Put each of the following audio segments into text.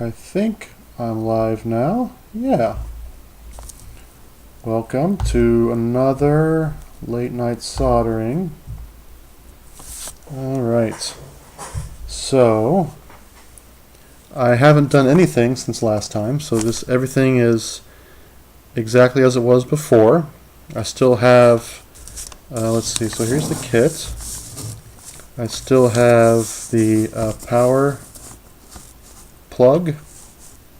I think I'm live now. Yeah. Welcome to another late night soldering. Alright. So, I haven't done anything since last time, so everything is exactly as it was before. I still have, let's see, so here's the kit. I still have the power plug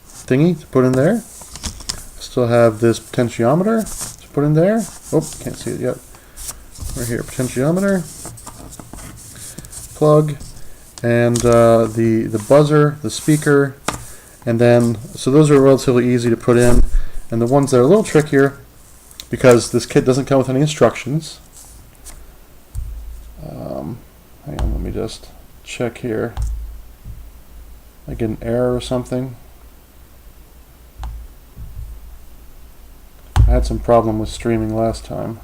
thingy to put in there. Still have this potentiometer to put in there. Oh, can't see it yet. Right here, potentiometer, plug, and the buzzer, the speaker, and then, so those are relatively easy to put in. And the ones that are a little trickier, because this kit doesn't come with any instructions. Hang on, let me just check here. I get an error or something. I had some problem with streaming last time,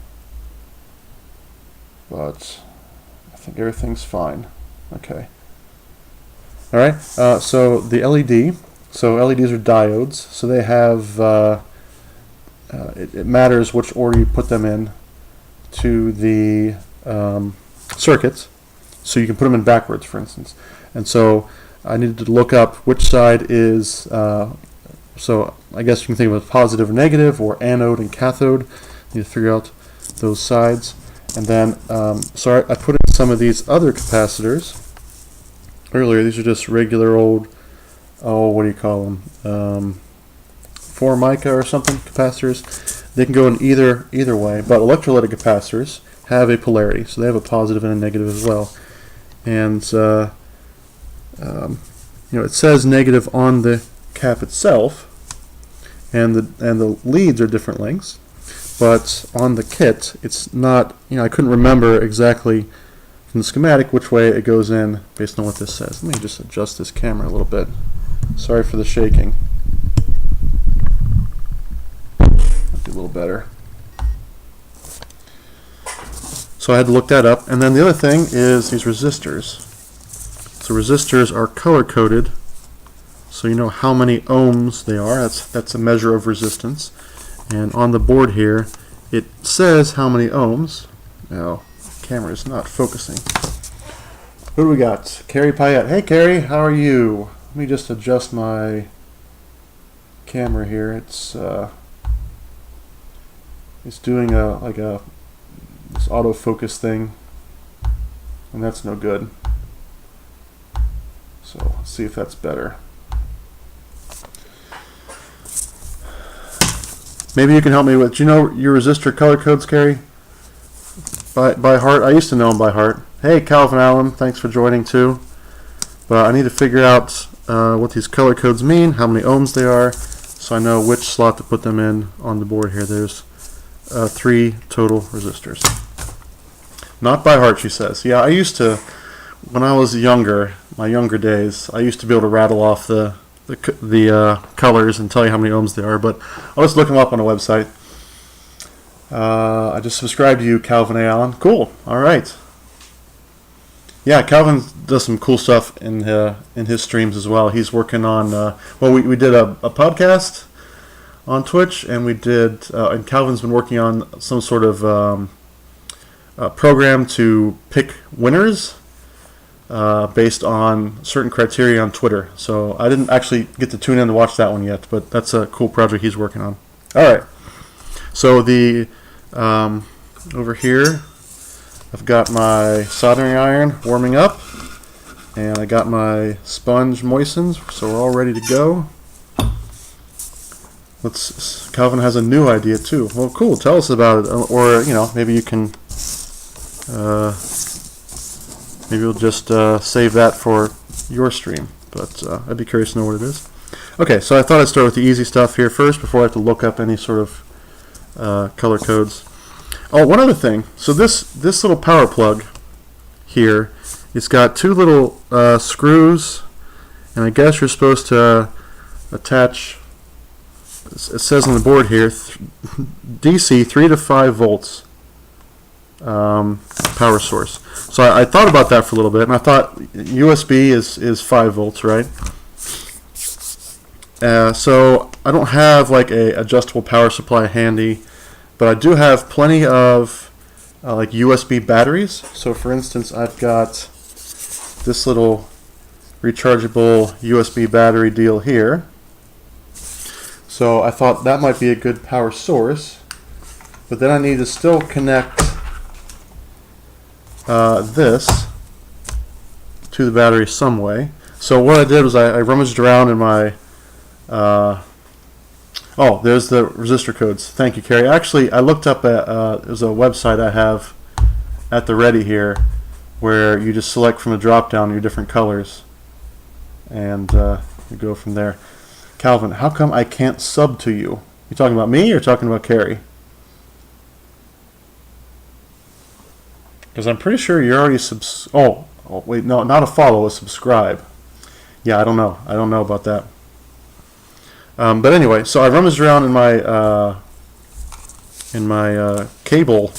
but I think everything's fine. Okay. Alright, so the LED. So LEDs are diodes, so they have, it matters which order you put them in to the circuits. So you can put them in backwards, for instance. And so I needed to look up which side is, so I guess you can think of it positive or negative, or anode and cathode. You need to figure out those sides. And then, so I put in some of these other capacitors earlier. These are just regular old, what do you call them? Formica or something capacitors. They can go in either way, but electrolytic capacitors have a polarity, so they have a positive and a negative as well. And it says negative on the cap itself, and the leads are different lengths, but on the kit it's not. I couldn't remember exactly from the schematic which way it goes in based on what this says. Let me just adjust this camera a little bit. Sorry for the shaking. That'd be a little better. So I had to look that up. And then the other thing is these resistors. So resistors are color-coded, so you know how many ohms they are. That's a measure of resistance. And on the board here, it says how many ohms. Now, the camera is not focusing. Who do we got? Carrie Payette. Hey, Carrie, how are you? Let me just adjust my camera here. It's doing this autofocus thing, and that's no good. So let's see if that's better. Maybe you can help me with, do you know your resistor color codes, Carrie? By heart? I used to know them by heart. Hey, Calvin Allen, thanks for joining too. But I need to figure out what these color codes mean, how many ohms they are, so I know which slot to put them in on the board here. There's 3 total resistors. Not by heart, she says. Yeah, I used to, when I was younger, my younger days, I used to be able to rattle off the colors and tell you how many ohms they are, but I'll just look them up on a website. I just subscribed to you, Calvin A. Allen. Cool. All right. Yeah, Calvin does some cool stuff in his streams as well. He's working on, we did a podcast on Twitch, and and Calvin's been working on some sort of program to pick winners based on certain criteria on Twitter. So I didn't actually get to tune in to watch that one yet, but that's a cool project he's working on. All right. So over here, I've got my soldering iron warming up, and I got my sponge moistened, so we're all ready to go. Calvin has a new idea too. Well, cool. Tell us about it, or maybe you can. Maybe we'll just save that for your stream, but I'd be curious to know what it is. Okay, so I thought I'd start with the easy stuff here first before I have to look up any sort of color codes. Oh, one other thing. So this little power plug here, it's got 2 little screws, and I guess you're supposed to attach, it says on the board here, DC 3 to 5 volts power source. So I thought about that for a little bit, and I thought USB is 5 volts, right? So I don't have like a adjustable power supply handy, but I do have plenty of like USB batteries. So for instance, I've got this little rechargeable USB battery deal here. So I thought that might be a good power source, but then I need to still connect this to the battery some way. So what I did was I rummaged around in my oh, there's the resistor codes. Thank you, Carrie. Actually, I looked up at there's a website I have at the ready here where you just select from a drop down your different colors and you go from there. Calvin, how come I can't sub to you? You talking about me or talking about Carrie? Because I'm pretty sure you're already oh, wait, no, not a follow, a subscribe. Yeah, I don't know. I don't know about that. But anyway, so I rummaged around in my cable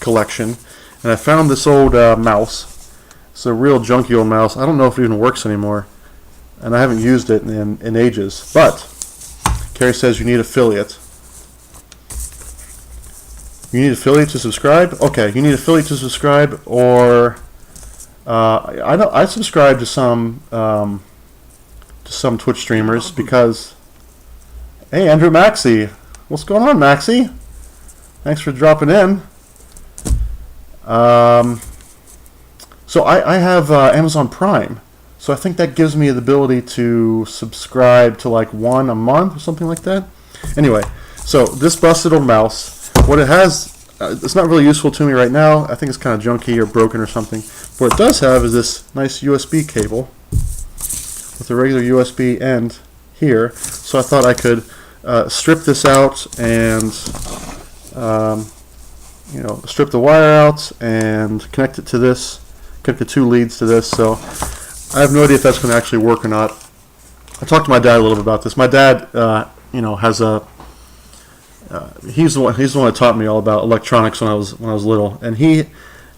collection, and I found this old mouse. It's a real junky old mouse. I don't know if it even works anymore, and I haven't used it in ages. But Carrie says you need affiliate. You need affiliate to subscribe? Okay, you need affiliate to subscribe, or I subscribe to some Twitch streamers because. Hey, Andrew Maxey. What's going on, Maxey? Thanks for dropping in. So I have Amazon Prime, so I think that gives me the ability to subscribe to like one a month or something like that. Anyway, so this busted old mouse, what it has, it's not really useful to me right now. I think it's kind of junky or broken or something. What it does have is this nice USB cable with a regular USB end here. So I thought I could strip this out and strip the wire out and connect it to this, connect the two leads to this. So I have no idea if that's going to actually work or not. I talked to my dad a little bit about this. My dad, has a he's the one that taught me all about electronics when I was little, and he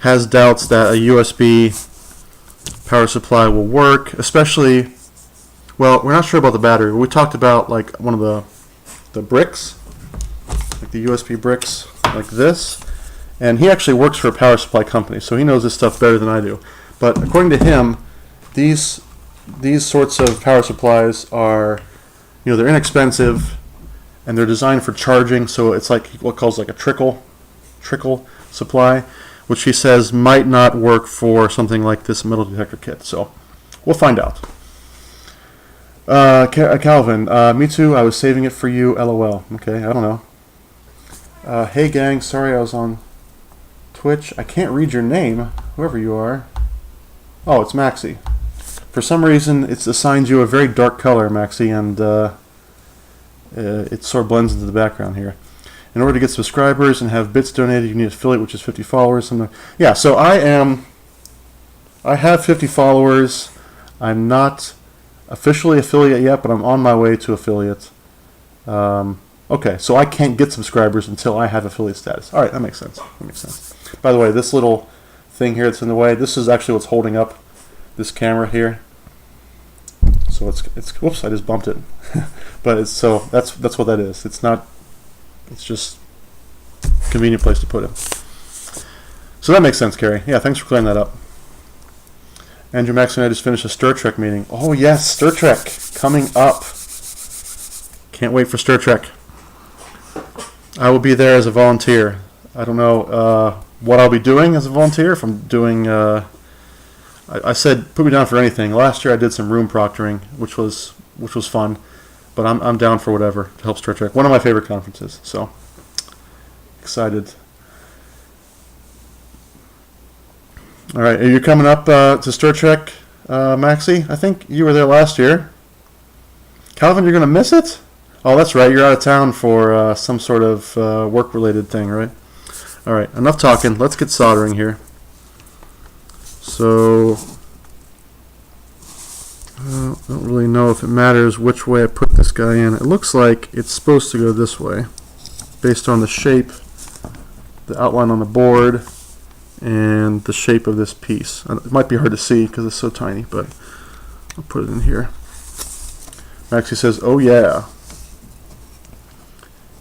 has doubts that a USB power supply will work, especially. Well, we're not sure about the battery. We talked about like one of the bricks, like the USB bricks, like this. And he actually works for a power supply company, so he knows this stuff better than I do. But according to him, these sorts of power supplies are, they're inexpensive, and they're designed for charging. So it's like what he calls like a trickle supply, which he says might not work for something like this metal detector kit. So we'll find out. Calvin, me too. I was saving it for you. LOL. Okay, I don't know. Hey gang, sorry I was on Twitch. I can't read your name, whoever you are. Oh, it's Maxie. For some reason, it's assigned you a very dark color, Maxie, and it sort of blends into the background here. In order to get subscribers and have bits donated, you need affiliate, which is 50 followers. Yeah, so I have 50 followers. I'm not officially affiliate yet, but I'm on my way to affiliate. Okay, so I can't get subscribers until I have affiliate status. All right, that makes sense. By the way, this little thing here that's in the way, this is actually what's holding up this camera here. So it's whoops, I just bumped it. But that's what that is. It's just a convenient place to put it. So that makes sense, Carrie. Yeah, thanks for clearing that up. Andrew Max and I just finished a Star Trek meeting. Oh yes, Star Trek coming up. Can't wait for Star Trek. I will be there as a volunteer. I don't know what I'll be doing as a volunteer. If I'm doing, I said put me down for anything. Last year I did some room proctoring, which was fun. But I'm down for whatever to help Star Trek. One of my favorite conferences. So excited. All right, are you coming up to Star Trek, Maxie? I think you were there last year. Calvin, you're going to miss it? Oh, that's right. You're out of town for some sort of work-related thing, right? All right, enough talking. Let's get soldering here. So, I don't really know if it matters which way I put this guy in. It looks like it's supposed to go this way, based on the shape, the outline on the board, and the shape of this piece. It might be hard to see because it's so tiny, but I'll put it in here. Maxie says, oh yeah.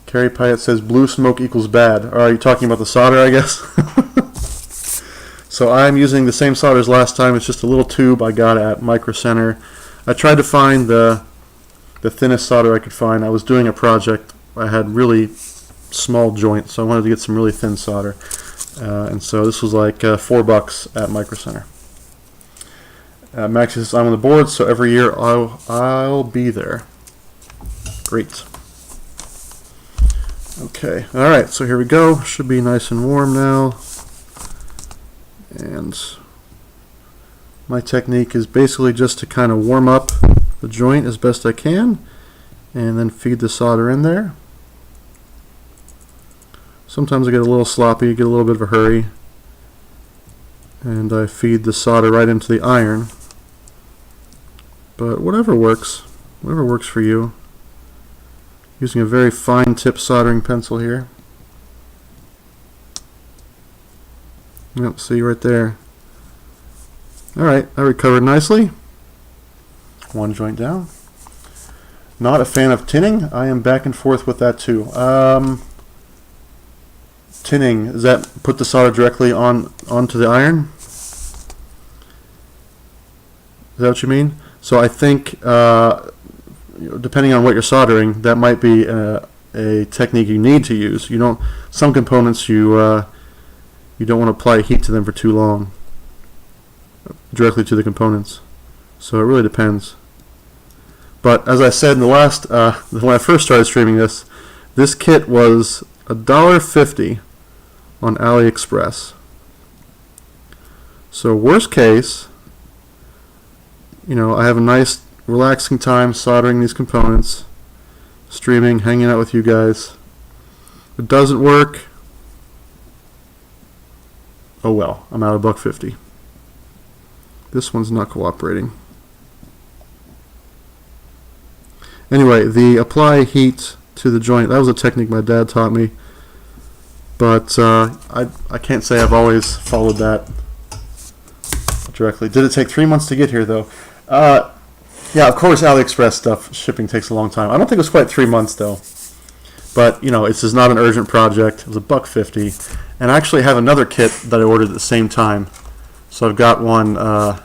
Carrie Pyatt says, blue smoke equals bad. Are you talking about the solder, I guess? So I'm using the same solder as last time. It's just a little tube I got at Micro Center. I tried to find the thinnest solder I could find. I was doing a project. I had really small joints, so I wanted to get some really thin solder. And so this was like $4 at Micro Center. Max says, I'm on the board, so every year I'll be there. Great. Okay, alright, so here we go. Should be nice and warm now. And my technique is basically just to kind of warm up the joint as best I can and then feed the solder in there. Sometimes I get a little sloppy, get a little bit of a hurry, and I feed the solder right into the iron. But whatever works for you. Using a very fine tip soldering pencil here. Yep, see right there. Alright, I recovered nicely. One joint down. Not a fan of tinning. I am back and forth with that too. Tinning, does that put the solder directly onto the iron? Is that what you mean? So I think, depending on what you're soldering, that might be a technique you need to use. Some components you don't want to apply heat to them for too long, directly to the components. So it really depends. But as I said in the last, when I first started streaming this kit was $1.50 on AliExpress. So worst case, I have a nice relaxing time soldering these components, streaming, hanging out with you guys. If it doesn't work, oh well, I'm out of $1.50. This one's not cooperating. Anyway, the apply heat to the joint, that was a technique my dad taught me, but I can't say I've always followed that directly. Did it take 3 months to get here though? Yeah, of course AliExpress stuff, shipping takes a long time. I don't think it was quite 3 months though. But, this is not an urgent project. It was $1.50. And I actually have another kit that I ordered at the same time. So I've got one, when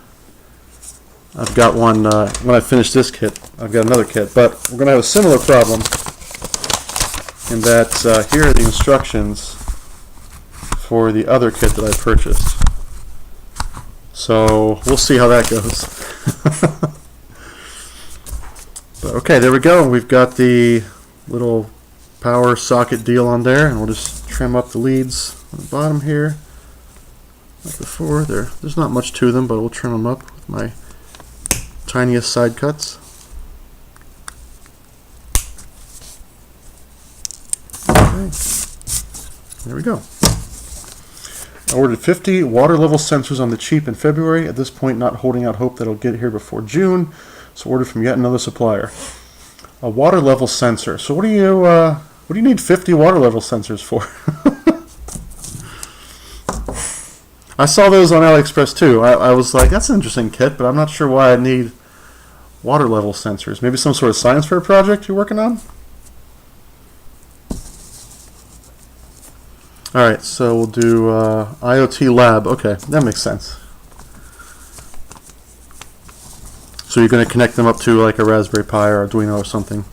I finish this kit, I've got another kit. But we're going to have a similar problem in that here are the instructions for the other kit that I purchased. So we'll see how that goes. But okay, there we go. We've got the little power socket deal on there, and we'll just trim up the leads on the bottom here. Like before, there's not much to them, but we'll trim them up with my tiniest side cuts. Okay, there we go. I ordered 50 water level sensors on the cheap in February. At this point, not holding out hope that it'll get here before June, so ordered from yet another supplier. A water level sensor. So what do you need 50 water level sensors for? I saw those on AliExpress too. I was like, that's an interesting kit, but I'm not sure why I need water level sensors. Maybe some sort of science fair project you're working on? Alright, so we'll do IoT lab. Okay, that makes sense. So you're going to connect them up to like a Raspberry Pi or Arduino or something.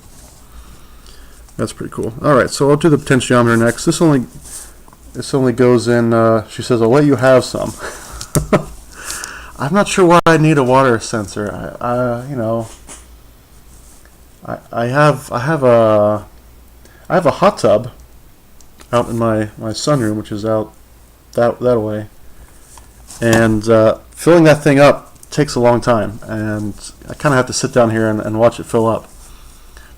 That's pretty cool. Alright, so I'll do the potentiometer next. This only goes in, she says, I'll let you have some. I'm not sure why I need a water sensor. I have a hot tub out in my sunroom, which is out that way, and filling that thing up takes a long time, and I kind of have to sit down here and watch it fill up.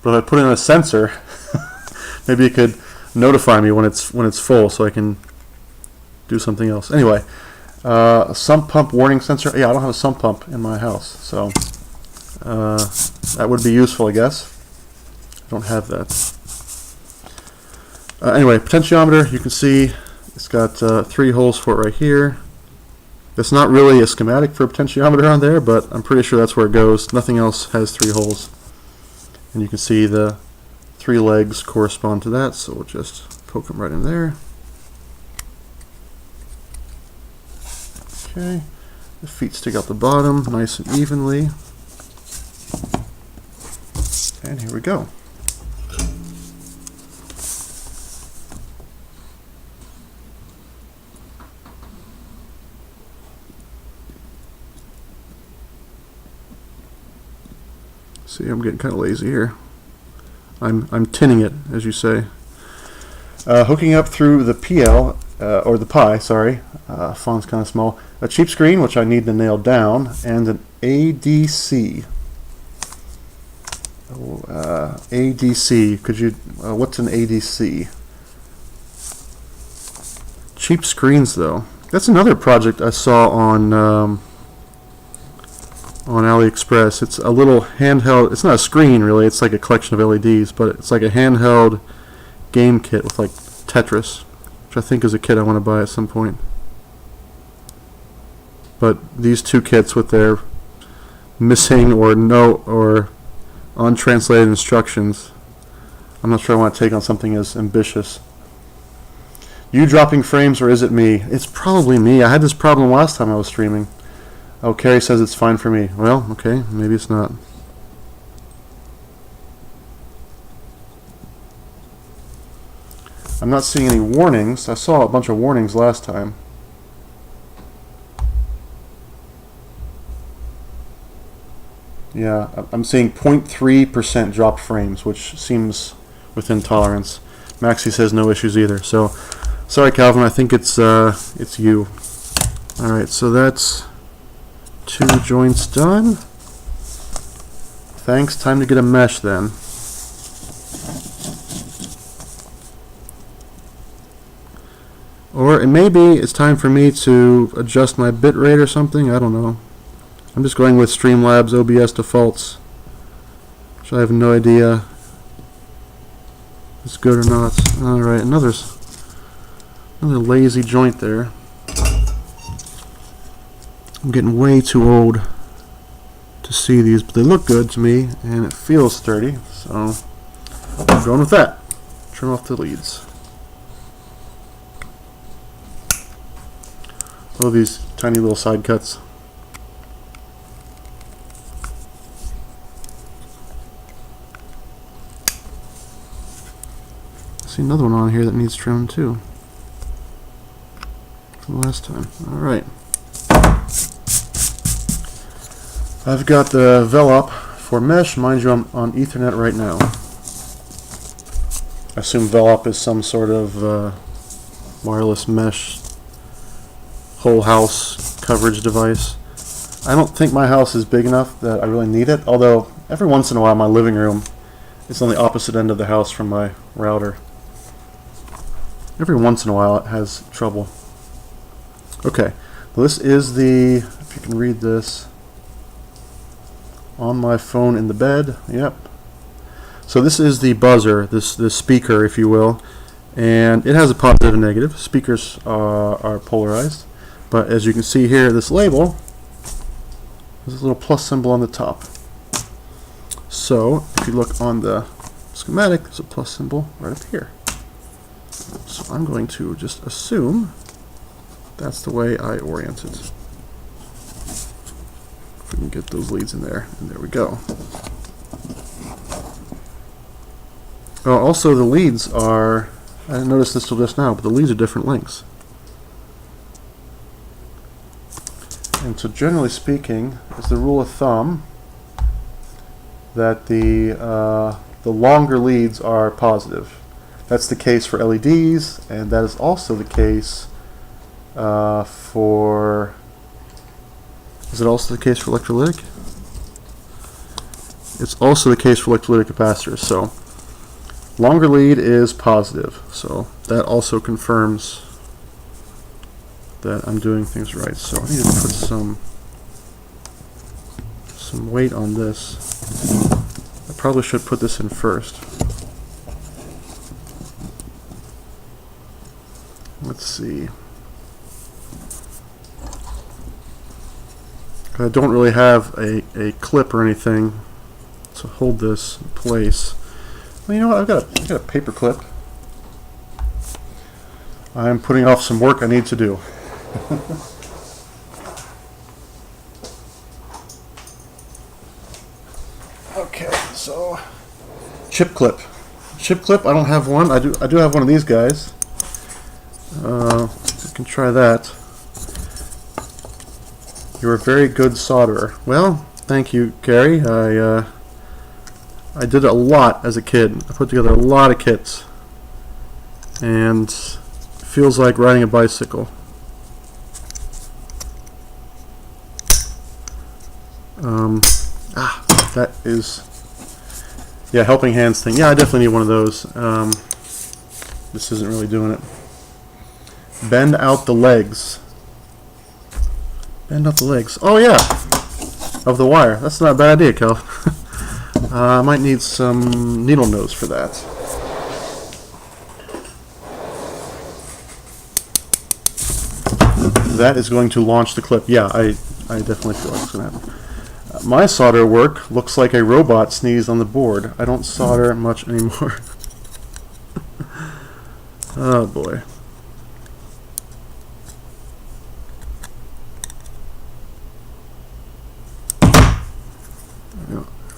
But if I put in a sensor, maybe it could notify me when it's full, so I can do something else. Anyway, a sump pump warning sensor. Yeah, I don't have a sump pump in my house, so that would be useful, I guess. I don't have that. Anyway, potentiometer, you can see it's got 3 holes for it right here. It's not really a schematic for a potentiometer on there, but I'm pretty sure that's where it goes. Nothing else has 3 holes. And you can see the 3 legs correspond to that, so we'll just poke them right in there. Okay, the feet stick out the bottom nice and evenly. And here we go. See, I'm getting kind of lazy here. I'm tinning it, as you say. Hooking up through the PL, or the Pi, sorry. Font's kind of small. A cheap screen, which I need to nail down, and an ADC. ADC. Could you? What's an ADC? Cheap screens, though. That's another project I saw on AliExpress. It's a little handheld. It's not a screen really. It's like a collection of LEDs, but it's like a handheld game kit with like Tetris, which I think is a kit I want to buy at some point. But these 2 kits with their missing or untranslated instructions, I'm not sure I want to take on something as ambitious. You dropping frames, or is it me? It's probably me. I had this problem last time I was streaming. Oh, Carrie says it's fine for me. Well, okay, maybe it's not. I'm not seeing any warnings. I saw a bunch of warnings last time. Yeah, I'm seeing 0.3% dropped frames, which seems within tolerance. Maxie says no issues either. So, sorry, Calvin. I think it's you. All right, so that's 2 joints done. Thanks. Time to get a mesh then. Or it may be it's time for me to adjust my bit rate or something. I don't know. I'm just going with Streamlabs OBS defaults, which I have no idea if it's good or not. Alright, another lazy joint there. I'm getting way too old to see these, but they look good to me, and it feels sturdy, so I'm going with that. Trim off the leads. Oh, these tiny little side cuts. I see another one on here that needs trimmed too. From last time. Alright. I've got the Velop for mesh. Mind you, I'm on Ethernet right now. I assume Velop is some sort of wireless mesh whole house coverage device. I don't think my house is big enough that I really need it, although every once in a while my living room is on the opposite end of the house from my router. Every once in a while it has trouble. Okay, well, this is the, if you can read this, on my phone in the bed. Yep. So this is the buzzer, this speaker, if you will, and it has a positive and negative. Speakers are polarized, but as you can see here, this label, there's a little plus symbol on the top. So if you look on the schematic, there's a plus symbol right up here. So I'm going to just assume that's the way I orient it. If we can get those leads in there, and there we go. Oh, also the leads are, I didn't notice this till just now, but the leads are different lengths. And so generally speaking, it's the rule of thumb that the longer leads are positive. That's the case for LEDs, and that is also the case for, is it also the case for electrolytic? It's also the case for electrolytic capacitors. So longer lead is positive, so that also confirms that I'm doing things right. So I need to put some weight on this. I probably should put this in first. Let's see. I don't really have a clip or anything to hold this in place. Well, you know what? I've got a paper clip. I'm putting off some work I need to do. Okay, so chip clip. Chip clip. I don't have one. I do have one of these guys. I can try that. You're a very good solderer. Well, thank you, Gary. I did it a lot as a kid. I put together a lot of kits, and it feels like riding a bicycle. That is, yeah, helping hands thing. Yeah, I definitely need one of those. This isn't really doing it. Bend out the legs. Bend out the legs. Oh yeah, of the wire. That's not a bad idea, Kel. I might need some needle nose for that. That is going to launch the clip. Yeah, I definitely feel like it's going to happen. My solder work looks like a robot sneezed on the board. I don't solder much anymore. Oh boy.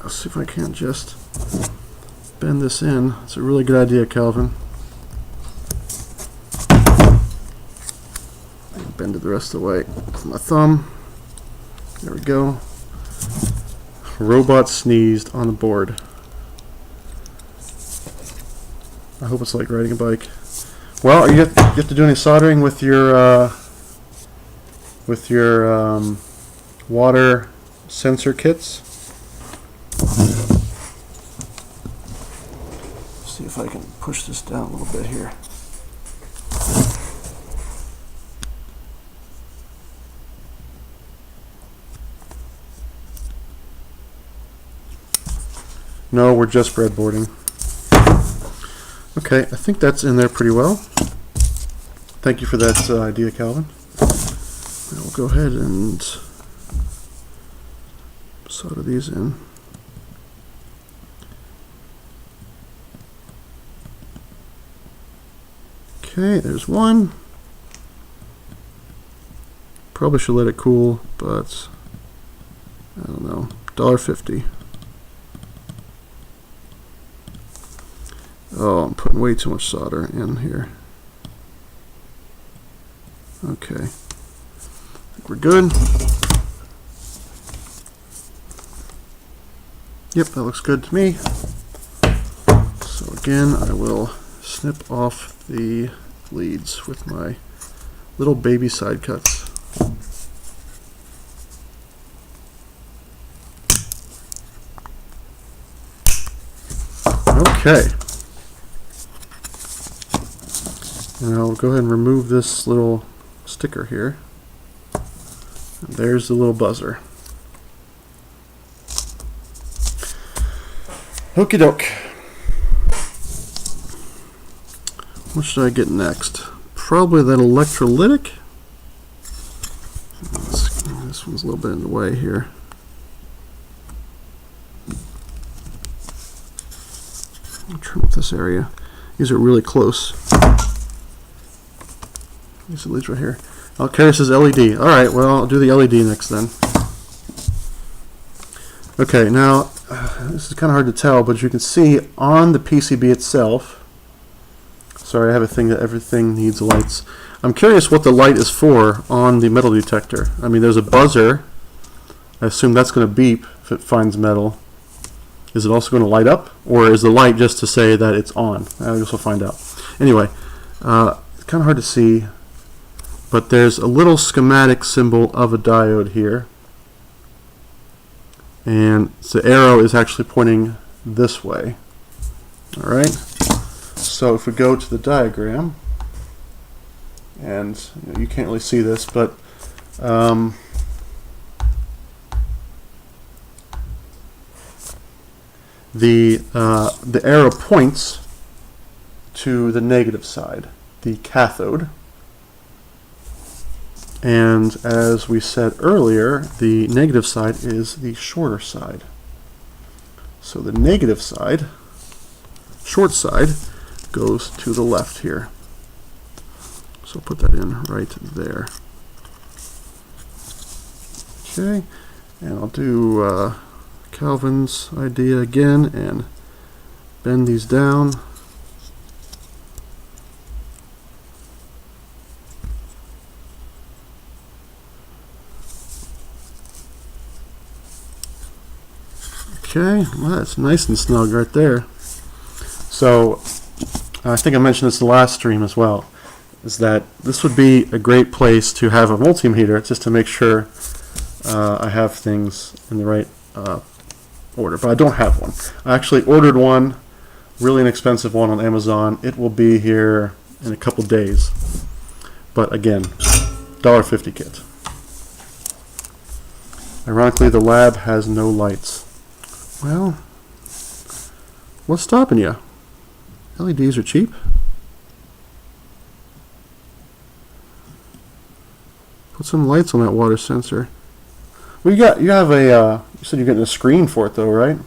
I'll see if I can't just bend this in. It's a really good idea, Calvin. Bend it the rest of the way with my thumb. There we go. Robot sneezed on the board. I hope it's like riding a bike. Well, you have to do any soldering with your water sensor kits? See if I can push this down a little bit here. No, we're just breadboarding. Okay, I think that's in there pretty well. Thank you for that idea, Calvin. I'll go ahead and solder these in. Okay, there's one. Probably should let it cool, but I don't know. $1.50. Oh, I'm putting way too much solder in here. Okay. I think we're good. Yep, that looks good to me. So again, I will snip off the leads with my little baby side cuts. Okay. And I'll go ahead and remove this little sticker here. And there's the little buzzer. Okie doke. What should I get next? Probably that electrolytic. This one's a little bit in the way here. I'll trim up this area. These are really close. These are leads right here. Oh, Carrie says LED. Alright, well, I'll do the LED next then. Okay, now, this is kind of hard to tell, but you can see on the PCB itself, sorry, I have a thing that everything needs lights. I'm curious what the light is for on the metal detector. I mean, there's a buzzer. I assume that's going to beep if it finds metal. Is it also going to light up? Or is the light just to say that it's on? I guess we'll find out. Anyway, it's kind of hard to see, but there's a little schematic symbol of a diode here. And the arrow is actually pointing this way. Alright, so if we go to the diagram, and you can't really see this, but the arrow points to the negative side, the cathode. And as we said earlier, the negative side is the shorter side. So the negative side, short side, goes to the left here. So put that in right there. Okay, and I'll do Calvin's idea again and bend these down. Okay, well, that's nice and snug right there. So I think I mentioned this the last stream as well, is that this would be a great place to have a multimeter just to make sure I have things in the right order. But I don't have one. I actually ordered one, really inexpensive one on Amazon. It will be here in a couple days. But again, $1.50 kit. Ironically, the lab has no lights. Well, what's stopping you? LEDs are cheap. Put some lights on that water sensor. Well, you have a. You said you're getting a screen for it, though, right?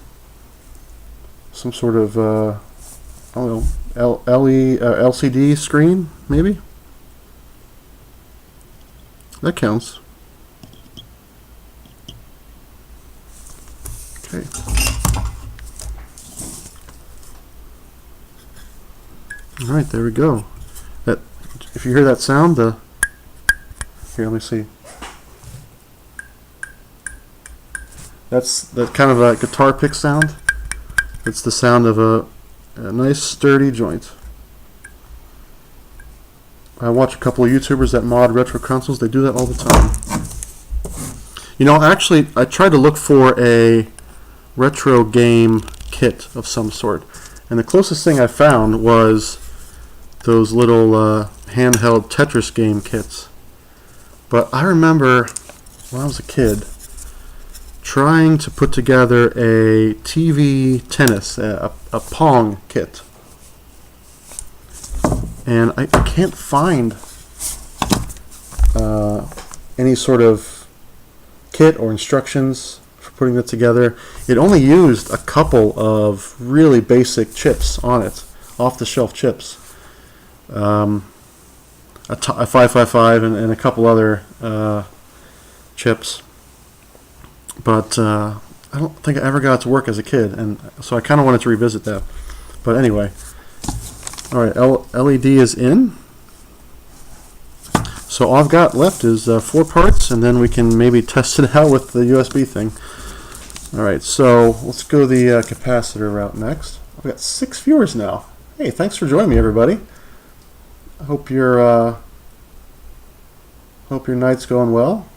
Some sort of I don't know, LCD screen, maybe. That counts. Okay. All right, there we go. That, if you hear that sound, here, let me see. That's that kind of a guitar pick sound. It's the sound of a nice sturdy joint. I watch a couple of YouTubers that mod retro consoles. They do that all the time. You know, actually, I tried to look for a retro game kit of some sort, and the closest thing I found was those little handheld Tetris game kits. But I remember when I was a kid trying to put together a TV tennis, a Pong kit, and I can't find any sort of kit or instructions for putting it together. It only used a couple of really basic chips on it, off-the-shelf chips. A 555 and a couple other chips. But I don't think I ever got it to work as a kid, and so I kind of wanted to revisit that. But anyway, all right, LED is in. So all I've got left is 4 parts, and then we can maybe test it out with the USB thing. All right, so let's go the capacitor route next. I've got 6 viewers now. Hey, thanks for joining me, everybody. I hope your night's going well.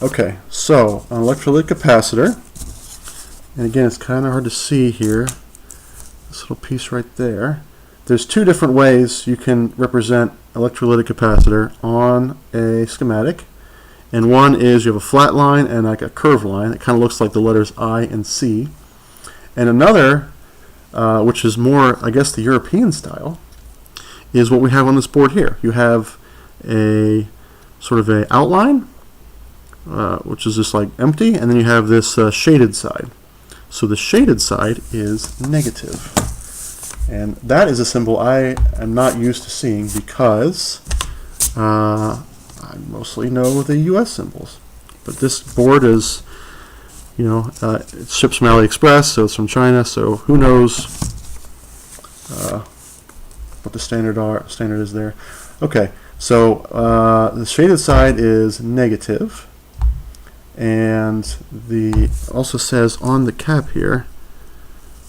Okay, so an electrolytic capacitor, and again, it's kind of hard to see here. This little piece right there. There's 2 different ways you can represent electrolytic capacitor on a schematic, and one is you have a flat line and like a curved line. It kind of looks like the letters I and C, and another, which is more, I guess, the European style, is what we have on this board here. You have a sort of a outline, which is just like empty, and then you have this shaded side. So the shaded side is negative, and that is a symbol I am not used to seeing because I mostly know the US symbols. But this board is, you know, it ships from AliExpress, so it's from China, so who knows what the standard is there. Okay, so the shaded side is negative, and the also says on the cap here,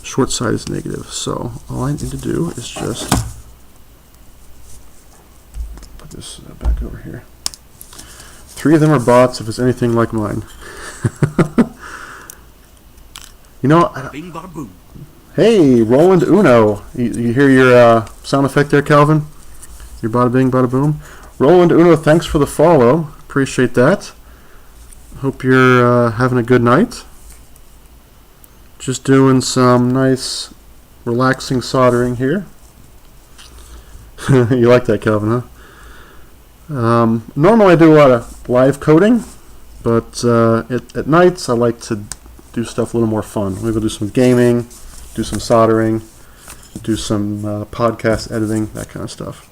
short side is negative. So all I need to do is just put this back over here. 3 of them are bots if it's anything like mine. You know, Bing bada boom. hey, Roland Uno. You hear your sound effect there, Calvin? Your bada bing, bada boom. Roland Uno, thanks for the follow. Appreciate that. Hope you're having a good night. Just doing some nice, relaxing soldering here. You like that, Calvin, huh? Normally I do a lot of live coding, but at nights I like to do stuff a little more fun. Maybe we'll do some gaming, do some soldering, do some podcast editing, that kind of stuff.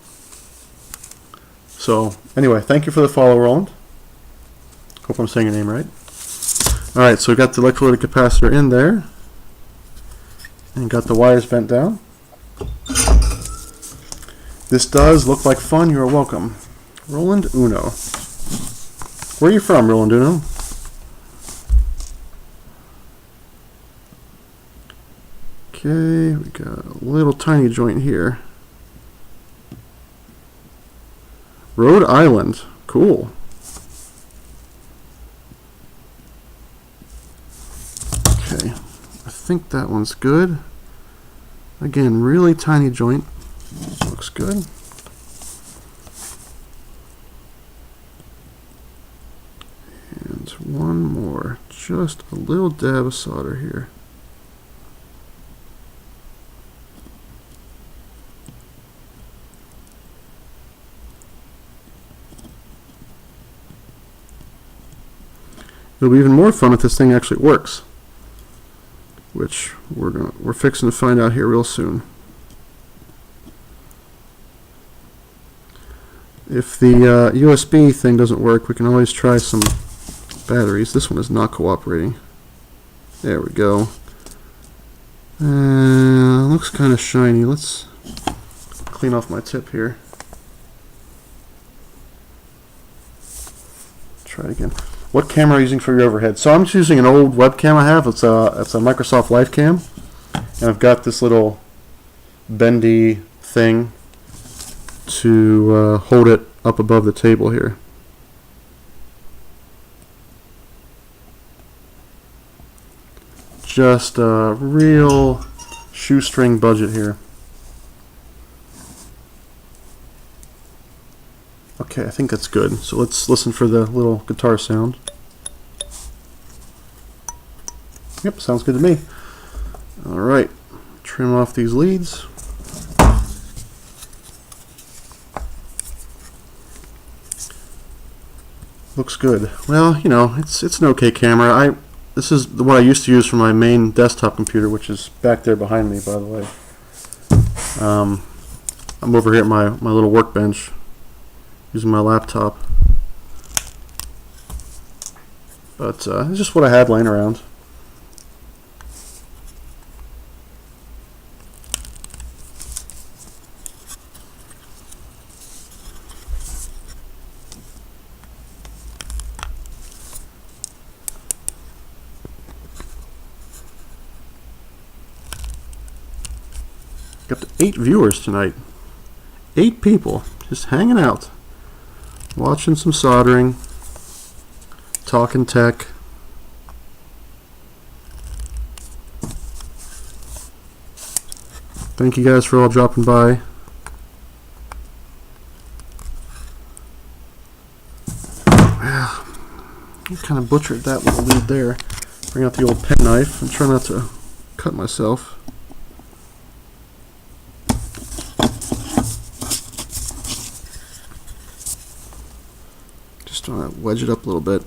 So anyway, thank you for the follow, Roland. Hope I'm saying your name right. All right, so we got the electrolytic capacitor in there, and got the wires bent down. This does look like fun. You are welcome. Roland Uno. Where are you from, Roland Uno? Okay, we got a little tiny joint here. Rhode Island. Cool. Okay, I think that one's good. Again, really tiny joint. Looks good. And one more. Just a little dab of solder here. It'll be even more fun if this thing actually works, which we're fixing to find out here real soon. If the USB thing doesn't work, we can always try some batteries. This one is not cooperating. There we go. Looks kind of shiny. Let's clean off my tip here. Try it again. What camera are you using for your overhead? So I'm just using an old webcam I have. It's a Microsoft LifeCam, and I've got this little bendy thing to hold it up above the table here. Just a real shoestring budget here. Okay, I think that's good. So let's listen for the little guitar sound. Yep, sounds good to me. All right, trim off these leads. Looks good. Well, you know, it's an okay camera. This is what I used to use for my main desktop computer, which is back there behind me, by the way. I'm over here at my little workbench using my laptop. But it's just what I had laying around. Got to 8 viewers tonight. 8 people just hanging out, watching some soldering, talking tech. Thank you guys for all dropping by. Well, I kind of butchered that little lead there. Bring out the old pen knife and try not to cut myself. Just want to wedge it up a little bit.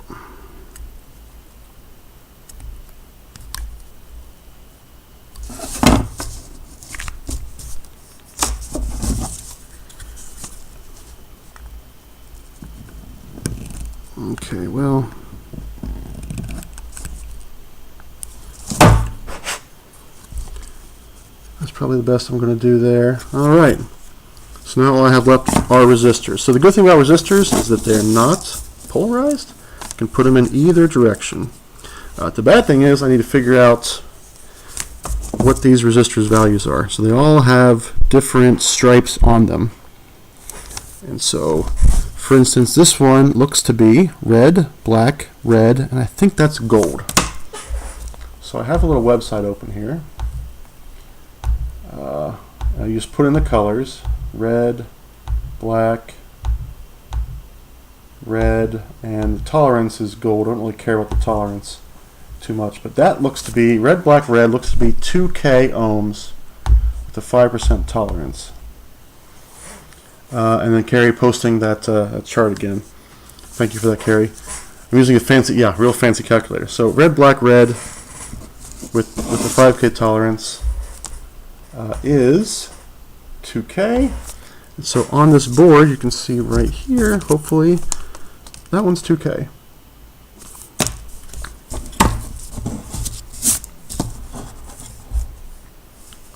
Okay, well, that's probably the best I'm going to do there. All right. So now all I have left are resistors. So the good thing about resistors is that they're not polarized. You can put them in either direction. The bad thing is I need to figure out what these resistors values are. So they all have different stripes on them. And so, for instance, this one looks to be red, black, red, and I think that's gold. So I have a little website open here. I just put in the colors. Red, black, red, and the tolerance is gold. I don't really care about the tolerance too much, but that looks to be, red, black, red looks to be 2K ohms with a 5% tolerance. And then Carrie posting that chart again. Thank you for that, Carrie. I'm using a fancy, real fancy calculator. So red, black, red, with the 5K tolerance is 2K. And so on this board, you can see right here, hopefully, that one's 2K.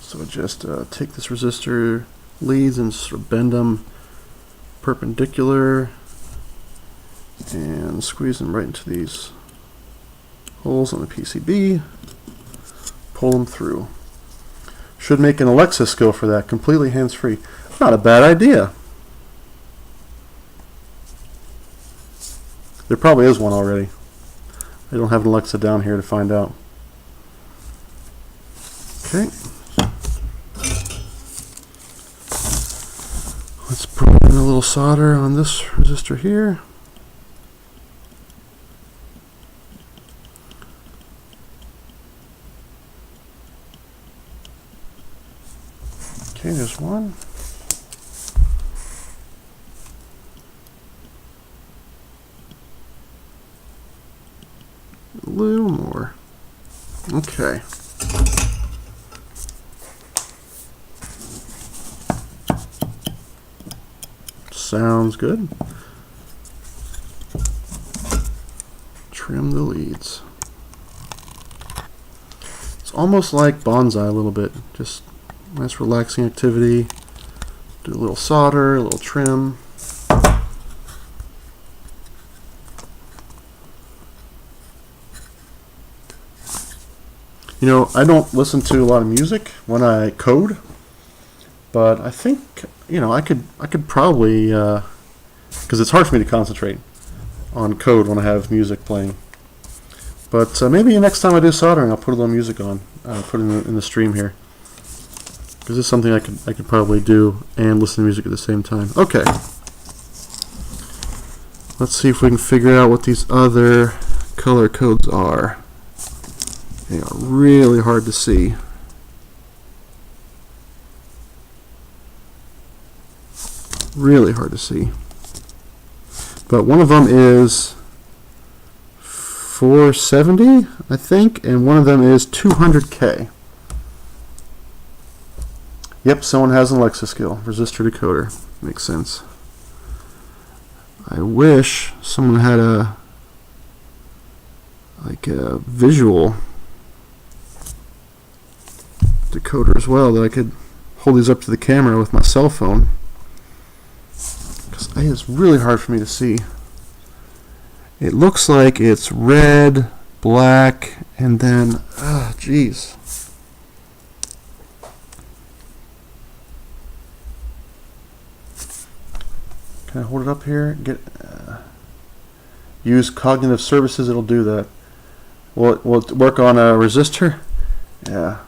So just take this resistor leads and sort of bend them perpendicular and squeeze them right into these holes on the PCB. Pull them through. Should make an Alexa skill for that, completely hands-free. Not a bad idea. There probably is one already. I don't have an Alexa down here to find out. Okay. Let's put in a little solder on this resistor here. Okay, there's one. A little more. Okay. Sounds good. Trim the leads. It's almost like bonsai a little bit. Just nice relaxing activity. Do a little solder, a little trim. You know, I don't listen to a lot of music when I code, but I think, you know, I could probably, because it's hard for me to concentrate on code when I have music playing. But maybe next time I do soldering, I'll put a little music on, put it in the stream here. Because this is something I could probably do and listen to music at the same time. Okay. Let's see if we can figure out what these other color codes are. They are really hard to see. Really hard to see. But one of them is 470, I think, and one of them is 200K. Yep, someone has an Alexa skill. Resistor decoder. Makes sense. I wish someone had a visual decoder as well, that I could hold these up to the camera with my cell phone, because it's really hard for me to see. It looks like it's red, black, and then geez. Can I hold it up here? Use cognitive services, it'll do that. Will it work on a resistor? Yeah.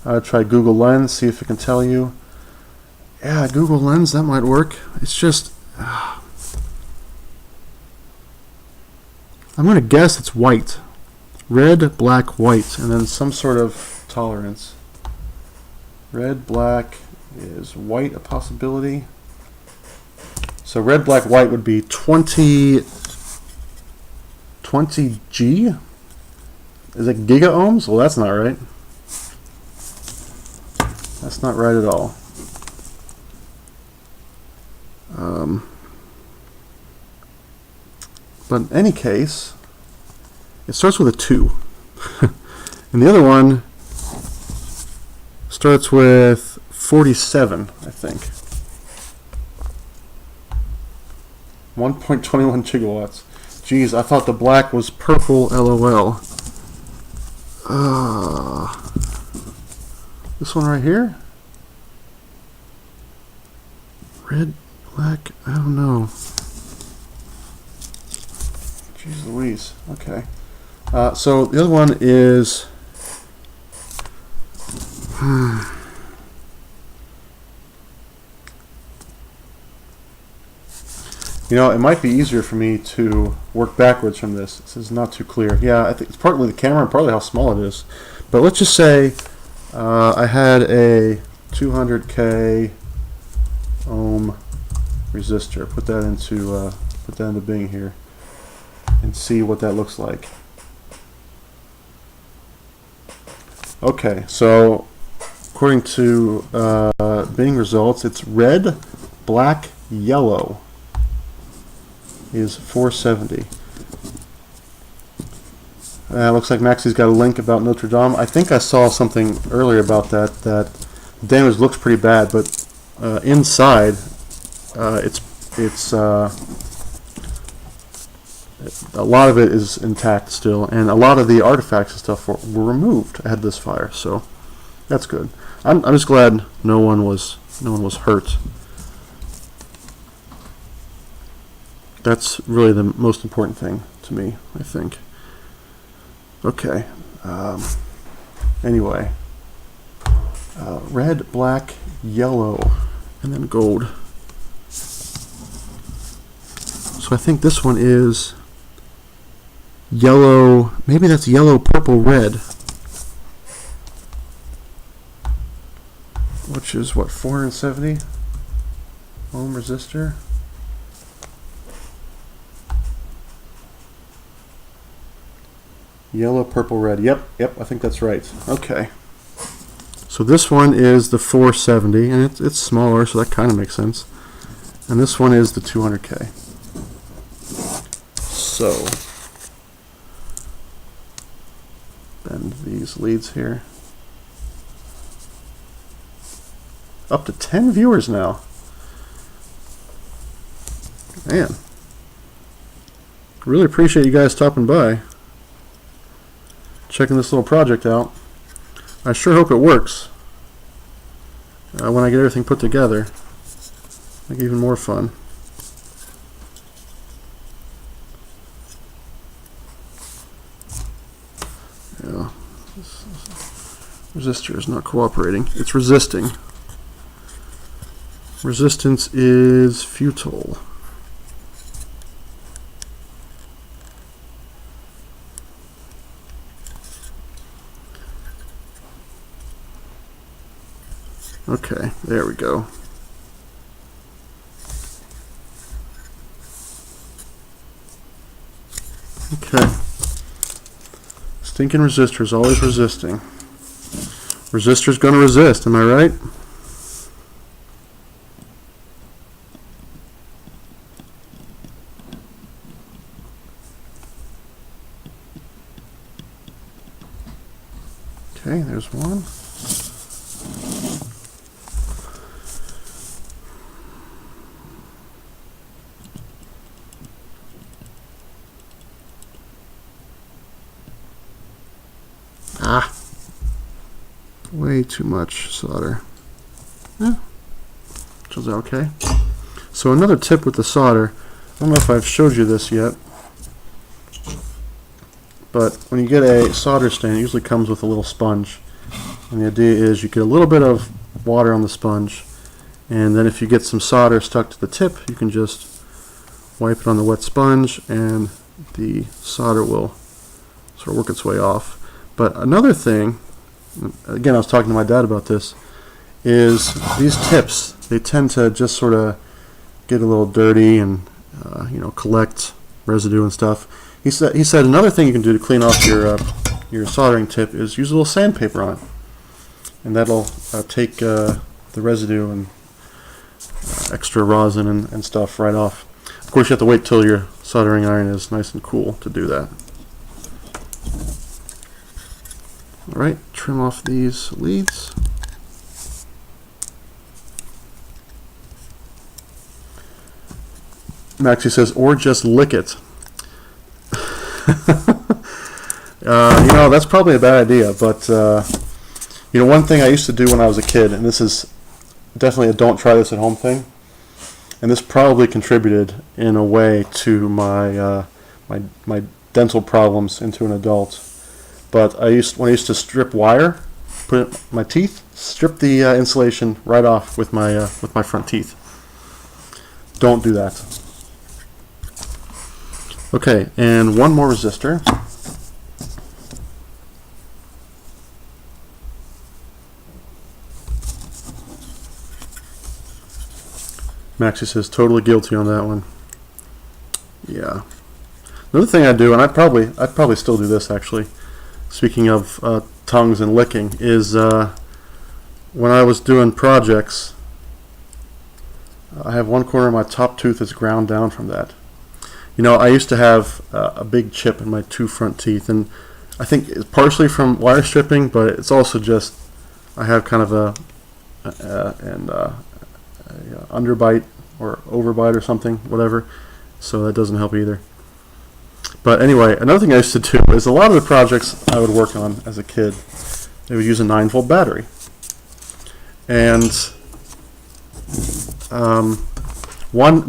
I'll try Google Lens, see if it can tell you. Yeah, Google Lens, that might work. It's just... I'm going to guess it's white. Red, black, white, and then some sort of tolerance. Red, black, is white a possibility? So red, black, white would be 20G? Is it giga ohms? Well, that's not right. That's not right at all. But in any case, it starts with a 2. And the other one starts with 47, I think. 1.21 gigawatts. Geez, I thought the black was purple, LOL. This one right here? Red, black, I don't know. Jeez Louise. Okay. So the other one is... You know, it might be easier for me to work backwards from this. This is not too clear. Yeah, I think it's partly the camera and partly how small it is. But let's just say I had a 200K ohm resistor. Put that into Bing here and see what that looks like. Okay, so according to Bing results, it's red, black, yellow is 470. Looks like Maxie's got a link about Notre Dame. I think I saw something earlier about that the damage looks pretty bad, but inside it's a lot of it is intact still, and a lot of the artifacts and stuff were removed ahead of this fire, so that's good. I'm just glad no one was hurt. That's really the most important thing to me, I think. Okay. Anyway, red, black, yellow, and then gold. So I think this one is yellow. Maybe that's yellow, purple, red. Which is what, 470 ohm resistor? Yellow, purple, red. Yep, I think that's right. Okay. So this one is the 470, and it's smaller, so that kind of makes sense. And this one is the 200K. So, bend these leads here. Up to 10 viewers now. Man. Really appreciate you guys stopping by, checking this little project out. I sure hope it works when I get everything put together. Make it even more fun. Yeah, this resistor is not cooperating. It's resisting. Resistance is futile. Okay, there we go. Okay. Stinking resistor is always resisting. Resistor's gonna resist, am I right? Okay, there's one. Way too much solder. Yeah, which is okay. So another tip with the solder, I don't know if I've showed you this yet, but when you get a solder stain, it usually comes with a little sponge. And the idea is you get a little bit of water on the sponge, and then if you get some solder stuck to the tip, you can just wipe it on the wet sponge and the solder will sort of work its way off. But another thing, again, I was talking to my dad about this, is these tips, they tend to just sort of get a little dirty and collect residue and stuff. He said another thing you can do to clean off your soldering tip is use a little sandpaper on it, and that'll take the residue and extra rosin and stuff right off. Of course, you have to wait till your soldering iron is nice and cool to do that. Alright, trim off these leads. Maxie says, or just lick it. That's probably a bad idea, but one thing I used to do when I was a kid, and this is definitely a don't try this at home thing, and this probably contributed in a way to my my dental problems into an adult. But when I used to strip wire, put it in my teeth, strip the insulation right off with my front teeth. Don't do that. Okay, and one more resistor. Maxie says totally guilty on that one. Yeah. Another thing I do, and I'd probably still do this actually. Speaking of tongues and licking is when I was doing projects, I have one corner of my top tooth is ground down from that. You know, I used to have a big chip in my two front teeth, and I think it's partially from wire stripping, but it's also just I have kind of a underbite or overbite or something, whatever, so that doesn't help either. But anyway, another thing I used to do is a lot of the projects I would work on as a kid, they would use a 9-volt battery. And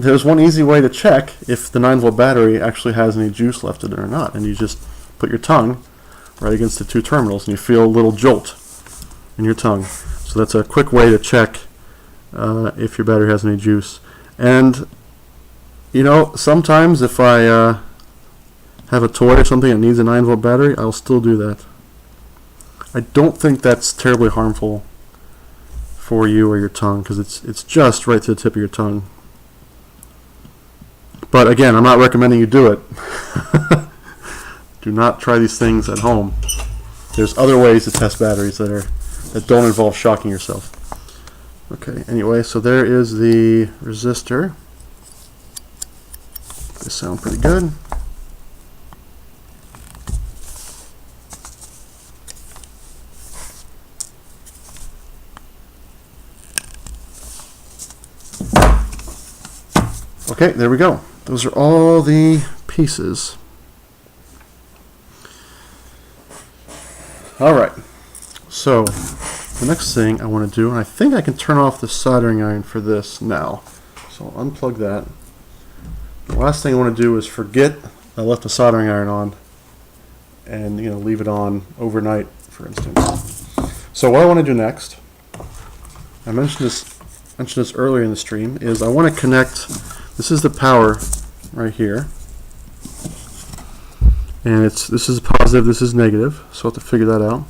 there's one easy way to check if the 9-volt battery actually has any juice left in it or not. And you just put your tongue right against the two terminals and you feel a little jolt in your tongue. So that's a quick way to check if your battery has any juice. And you know, sometimes if I have a toy or something that needs a 9-volt battery, I'll still do that. I don't think that's terribly harmful for you or your tongue, because it's just right to the tip of your tongue. But again, I'm not recommending you do it. Do not try these things at home. There's other ways to test batteries that don't involve shocking yourself. Okay, anyway, so there is the resistor. They sound pretty good. Okay, there we go. Those are all the pieces. Alright, so the next thing I want to do, and I think I can turn off the soldering iron for this now. So I'll unplug that. The last thing I want to do is forget I left the soldering iron on and leave it on overnight, for instance. So what I want to do next, I mentioned this earlier in the stream, is I want to connect. This is the power right here, and this is positive, this is negative, so I'll have to figure that out.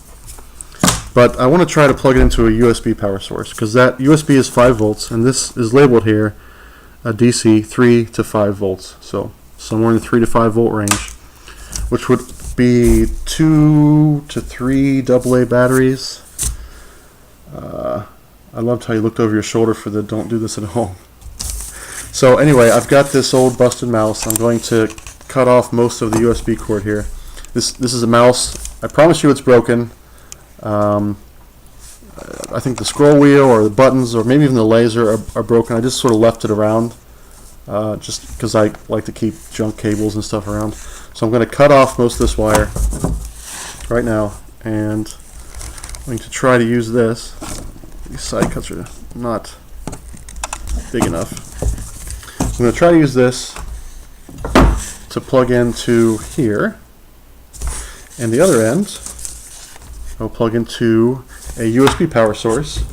But I want to try to plug it into a USB power source, because that USB is 5 volts, and this is labeled here a DC 3 to 5 volts, so somewhere in the 3 to 5 volt range, which would be 2 to 3 AA batteries. I loved how you looked over your shoulder for the don't do this at home. So anyway, I've got this old busted mouse. I'm going to cut off most of the USB cord here. This is a mouse. I promise you it's broken. I think the scroll wheel or the buttons or maybe even the laser are broken. I just sort of left it around just because I like to keep junk cables and stuff around. So I'm going to cut off most of this wire right now, and I'm going to try to use this. These side cuts are not big enough. I'm going to try to use this to plug into here, and the other end I'll plug into a USB power source.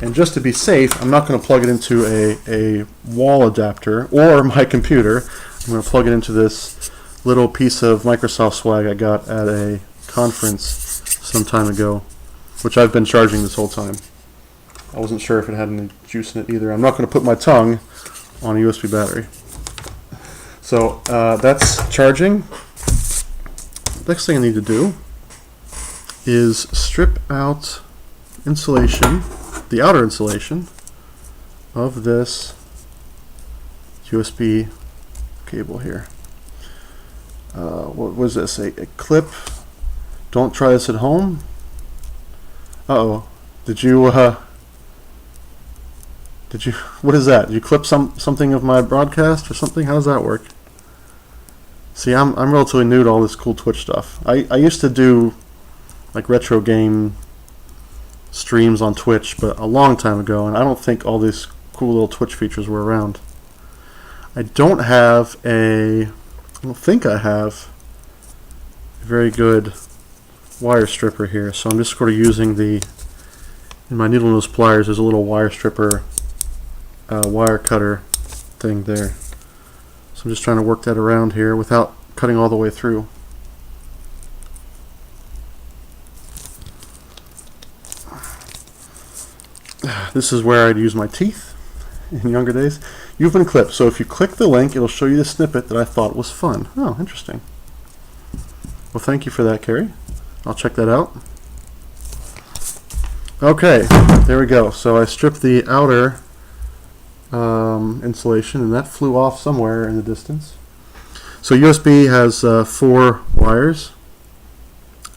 And just to be safe, I'm not going to plug it into a wall adapter or my computer. I'm going to plug it into this little piece of Microsoft swag I got at a conference some time ago, which I've been charging this whole time. I wasn't sure if it had any juice in it either. I'm not going to put my tongue on a USB battery. So that's charging. Next thing I need to do is strip out insulation, the outer insulation of this USB cable here. What was this? A clip? Don't try this at home. Uh-oh. Did you what is that? Did you clip something of my broadcast or something? How does that work? See, I'm relatively new to all this cool Twitch stuff. I used to do like retro game streams on Twitch, but a long time ago, and I don't think all these cool little Twitch features were around. I don't think I have a very good wire stripper here, so I'm just sort of using in my needle nose pliers, there's a little wire stripper, wire cutter thing there. So I'm just trying to work that around here without cutting all the way through. This is where I'd use my teeth in younger days. You've been clipped, so if you click the link, it'll show you the snippet that I thought was fun. Oh, interesting. Well, thank you for that, Carrie. I'll check that out. Okay, there we go. So I stripped the outer insulation, and that flew off somewhere in the distance. So USB has 4 wires.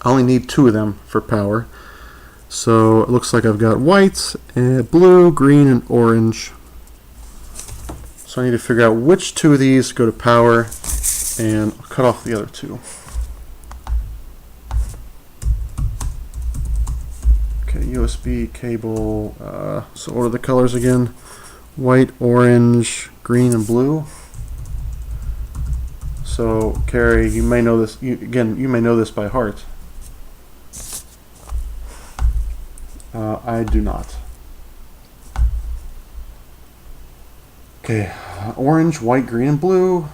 I only need 2 of them for power. So it looks like I've got white, blue, green, and orange. So I need to figure out which 2 of these go to power, and I'll cut off the other 2. Okay, USB cable. So what are the colors again? White, orange, green, and blue. So Carrie, you may know this. You may know this by heart. I do not. Okay, orange, white, green, and blue.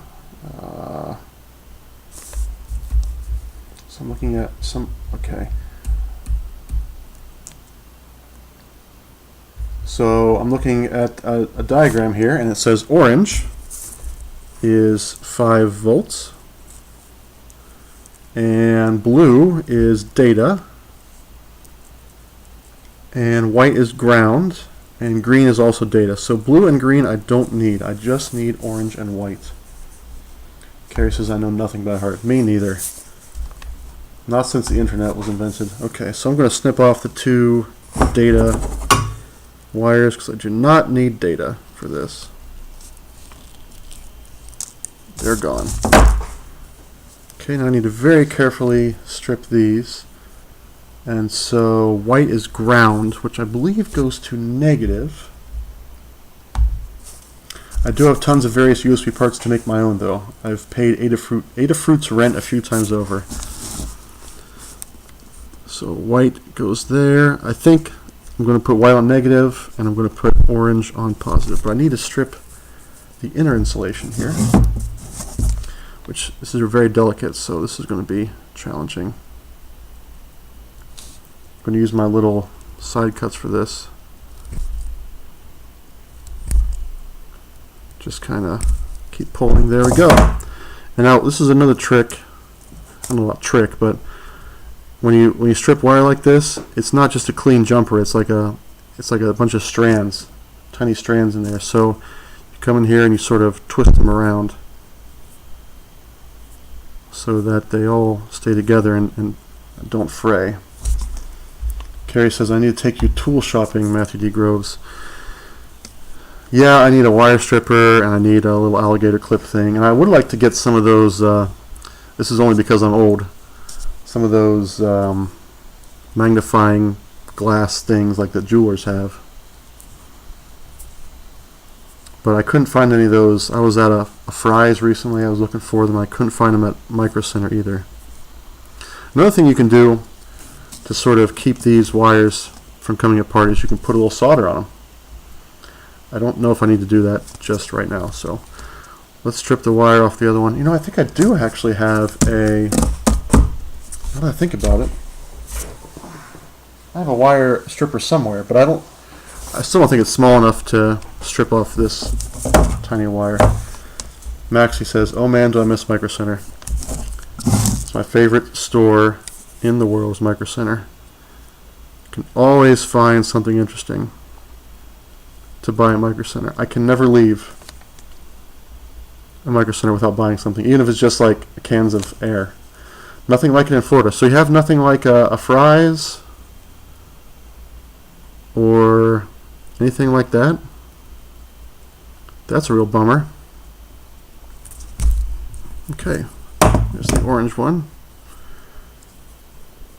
So I'm looking at some. Okay. So I'm looking at a diagram here, and it says orange is 5 volts, and blue is data, and white is ground, and green is also data. So blue and green I don't need. I just need orange and white. Carrie says I know nothing by heart. Me neither. Not since the internet was invented. Okay, so I'm going to snip off the 2 data wires because I do not need data for this. They're gone. Okay, now I need to very carefully strip these. And so white is ground, which I believe goes to negative. I do have tons of various USB parts to make my own, though. I've paid Adafruit's rent a few times over. So white goes there. I think I'm going to put white on negative, and I'm going to put orange on positive. But I need to strip the inner insulation here, which this is very delicate, so this is going to be challenging. I'm going to use my little side cuts for this. Just kind of keep pulling. There we go. And now this is another trick. I don't know about trick, but when you strip wire like this, it's not just a clean jumper. It's like a bunch of strands, tiny strands in there. So you come in here and you sort of twist them around so that they all stay together and don't fray. Carrie says, I need to take you tool shopping, Matthew D. Groves. Yeah, I need a wire stripper, and I need a little alligator clip thing. And I would like to get some of those, this is only because I'm old, some of those magnifying glass things like the jewelers have. But I couldn't find any of those. I was at a Fry's recently. I was looking for them. I couldn't find them at Micro Center either. Another thing you can do to sort of keep these wires from coming apart is you can put a little solder on them. I don't know if I need to do that just right now, so let's strip the wire off the other one. You know, I think I do actually have a, now that I think about it, I have a wire stripper somewhere, but I still don't think it's small enough to strip off this tiny wire. Maxie says, oh man, do I miss Micro Center. It's my favorite store in the world is Micro Center. You can always find something interesting to buy at Micro Center. I can never leave a Micro Center without buying something, even if it's just like cans of air. Nothing like it in Florida. So you have nothing like a Fry's or anything like that? That's a real bummer. Okay, there's the orange one.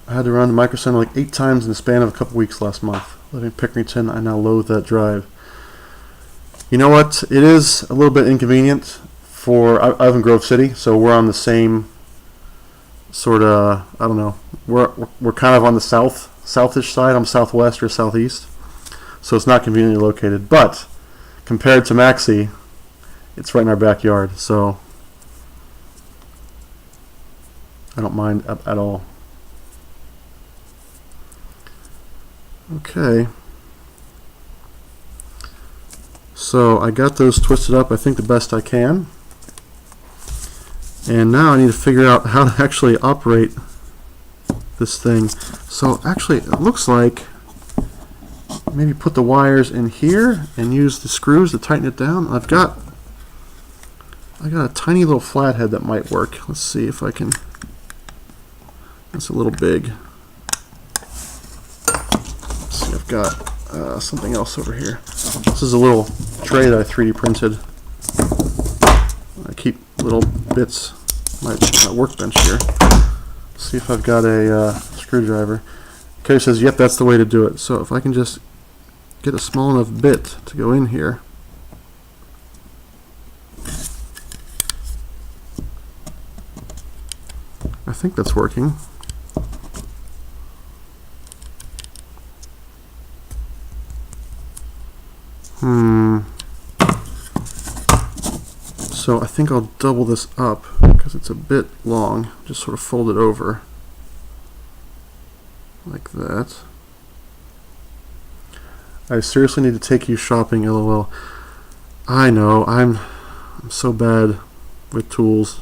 I had to run to Micro Center like 8 times in the span of a couple weeks last month. Living in Pickerington, I now loathe that drive. You know what? It is a little bit inconvenient for, I live in Grove City, so we're on the same sort of, I don't know, we're kind of on the southish side. I'm southwest or southeast, so it's not conveniently located. But compared to Maxie, it's right in our backyard, so I don't mind at all. Okay, so I got those twisted up, I think, the best I can. And now I need to figure out how to actually operate this thing. So actually, it looks like maybe put the wires in here and use the screws to tighten it down. I got a tiny little flathead that might work. Let's see if I can. That's a little big. Let's see, I've got something else over here. This is a little tray that I 3D printed. I keep little bits. My workbench here. Let's see if I've got a screwdriver. Okay, it says, yep, that's the way to do it. So if I can just get a small enough bit to go in here. I think that's working. So I think I'll double this up because it's a bit long. Just sort of fold it over like that. I seriously need to take you shopping, LOL. I know, I'm so bad with tools.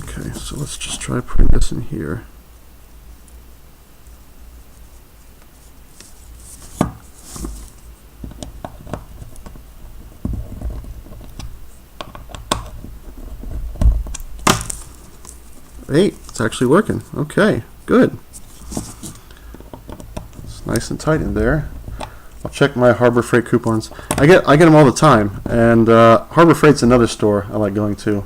Okay, so let's just try putting this in here. Hey, it's actually working. Okay, good. It's nice and tight in there. I'll check my Harbor Freight coupons. I get them all the time, and Harbor Freight's another store I like going to.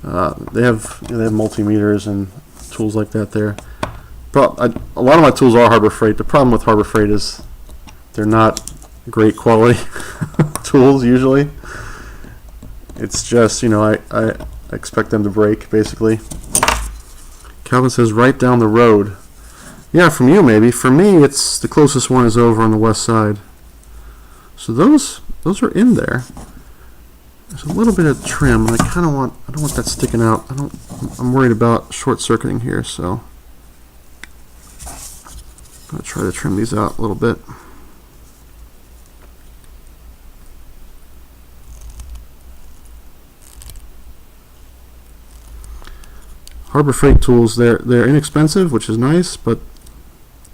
They have multimeters and tools like that there. A lot of my tools are Harbor Freight. The problem with Harbor Freight is they're not great quality tools usually. It's just, I expect them to break, basically. Calvin says, right down the road. Yeah, from you, maybe. For me, it's the closest one is over on the west side. So those are in there. There's a little bit of trim, and I don't want that sticking out. I'm worried about short-circuiting here, so I'm going to try to trim these out a little bit. Harbor Freight tools, they're inexpensive, which is nice, but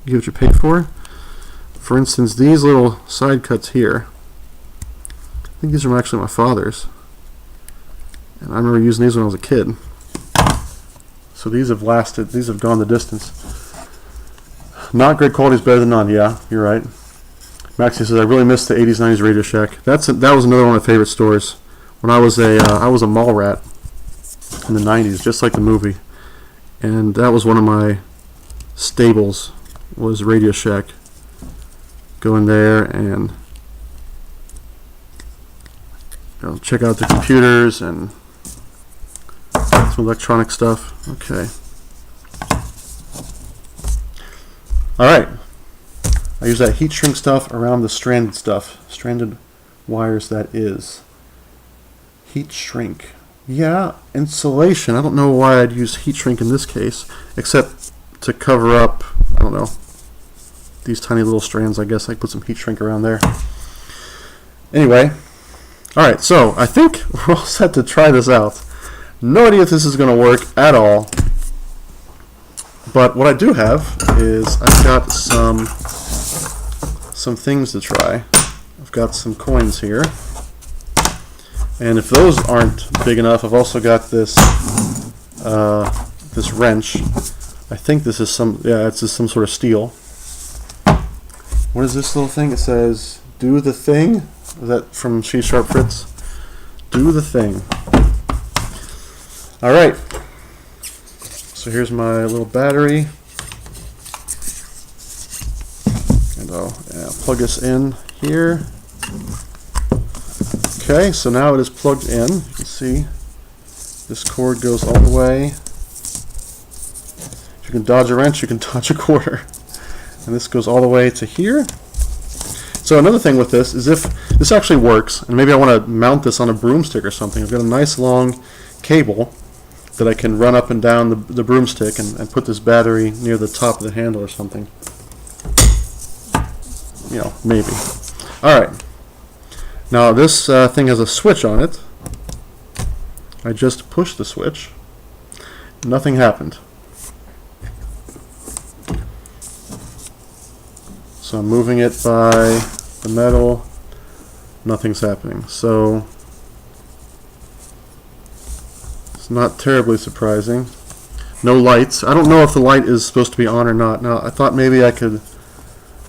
you get what you pay for. For instance, these little side cuts here, I think these are actually my father's, and I remember using these when I was a kid. So these have lasted, these have gone the distance. Not great quality is better than none. Yeah, you're right. Maxie says, I really miss the 80s, 90s Radio Shack. That was another one of my favorite stores. When I was a mall rat in the 90s, just like the movie. And that was one of my staples, was Radio Shack. Go in there and check out the computers and some electronic stuff. Okay. Alright. I use that heat shrink stuff around the stranded stuff. Stranded wires, that is. Heat shrink. Yeah, insulation. I don't know why I'd use heat shrink in this case, except to cover up, I don't know, these tiny little strands. I guess I put some heat shrink around there. Anyway, alright, so I think we're all set to try this out. No idea if this is going to work at all, but what I do have is I've got some things to try. I've got some coins here. And if those aren't big enough, I've also got this this wrench. I think this is it's just some sort of steel. What is this little thing? It says, do the thing. Is that from She Sharp Fritz? Do the thing. Alright. So here's my little battery. And I'll plug this in here. Okay, so now it is plugged in. You can see this cord goes all the way. If you can dodge a wrench, you can dodge a quarter. And this goes all the way to here. So another thing with this is if this actually works, and maybe I want to mount this on a broomstick or something, I've got a nice long cable that I can run up and down the broomstick and put this battery near the top of the handle or something. Maybe. Alright. Now this thing has a switch on it. I just pushed the switch. Nothing happened. So I'm moving it by the metal. Nothing's happening. So it's not terribly surprising. No lights. I don't know if the light is supposed to be on or not. Now, I thought maybe I could